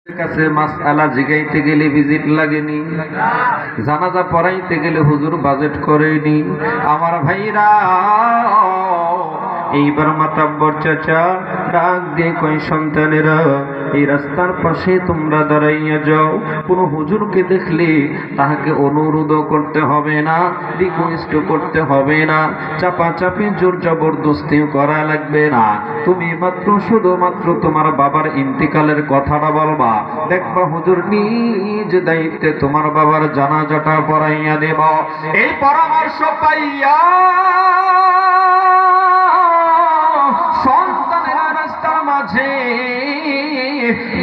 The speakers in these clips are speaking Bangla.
কাছে মাসআলা জিগাইতে গেলে ভিজিট লাগেনি, জানাজা পড়াইতে গেলে হুজুর বাজেট করেনি। আমার ভাইরা, এইবার মাতাব্বর চাচা ডাক দিয়ে কয়, সন্তানেরা এই রাস্তার পাশে তোমরা দাঁড়াইয়া যাও। কোন হুজুরকে দেখলে তাহাকে অনুরোধ করতে হবে না, রিকোয়েস্ট করতে হবে না, চাপাচাপি জোর জবরদস্তি করা লাগবে না। তুমি মাত্র শুধুমাত্র তোমার বাবার ইন্তিকালের কথাটা বলবা, দেখবা হুজুর নিজ দায়িত্বে তোমার বাবার জানাজাটা পড়াইয়া দেব। এই পরামর্শ পাইয়া সন্তানেরা রাস্তার মাঝে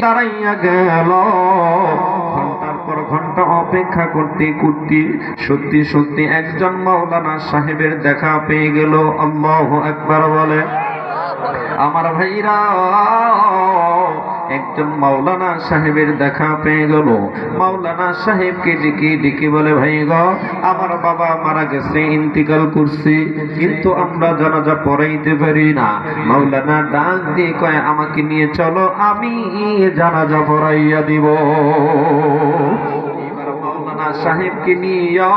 দাঁড়াইয়া গেল। ঘন্টার পর ঘন্টা অপেক্ষা করতে করতে সত্যি সত্যি একজন মাওলানা সাহেবের দেখা পেয়ে গেল। আল্লাহু আকবার বলে। আমার ভাইরা, একজন মাওলানা সাহেবের দেখা পেয়ে গেল। মাওলানা সাহেবকে ডেকে ডেকে বলে, ভাই গো, আমার বাবা মারা গেছে, ইন্তিকাল করছে, কিন্তু আমরা জানাজা পড়াইতে পারি না। মাওলানা ডাক দিয়ে কয়, আমাকে নিয়ে চলো, আমি জানাজা পড়াইয়া দিব। এবার মাওলানা সাহেবকে নিয়ে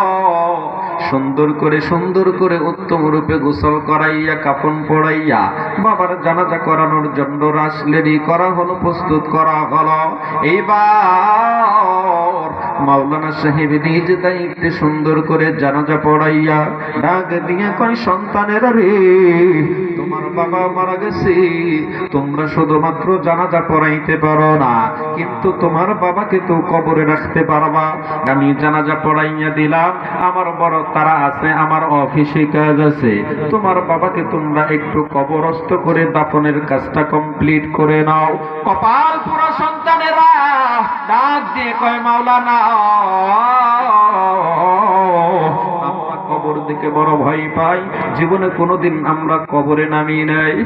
সুন্দর করে উত্তম রূপে গোসল করাইয়া কাফন পড়াইয়া বাবার জানাজা করানোর জন্য রাসলেরি করা হলো, প্রস্তুত করা হলো। এইবার মাওলানা সাহেব নিজ দায়িত্বে সুন্দর করে জানাজা পড়াইয়া ডাক দিয়ে কয়, সন্তানেরা রে, তোমার বাবা মারা গেছে, তোমরা শুধুমাত্র জানাজা পড়াইতে পারো না, কিন্তু তোমার বাবাকে তো কবরে রাখতে পারবা। আমি জানাজা পড়াইয়া দিলাম, আমার বড় তারা আছে, আমার অফিসে কাজ আছে, তোমার বাবাকে তোমরা একটু কবরস্থ করে দাফনের কাজটা কমপ্লিট করে নাও। কপাল পুরো সন্তানেরা ডাক দিয়ে কয়, মাওলানা, আমরা কবর দিকে বড় ভয় পাই, জীবনে কোনোদিন আমরা কবরে নামি নাই।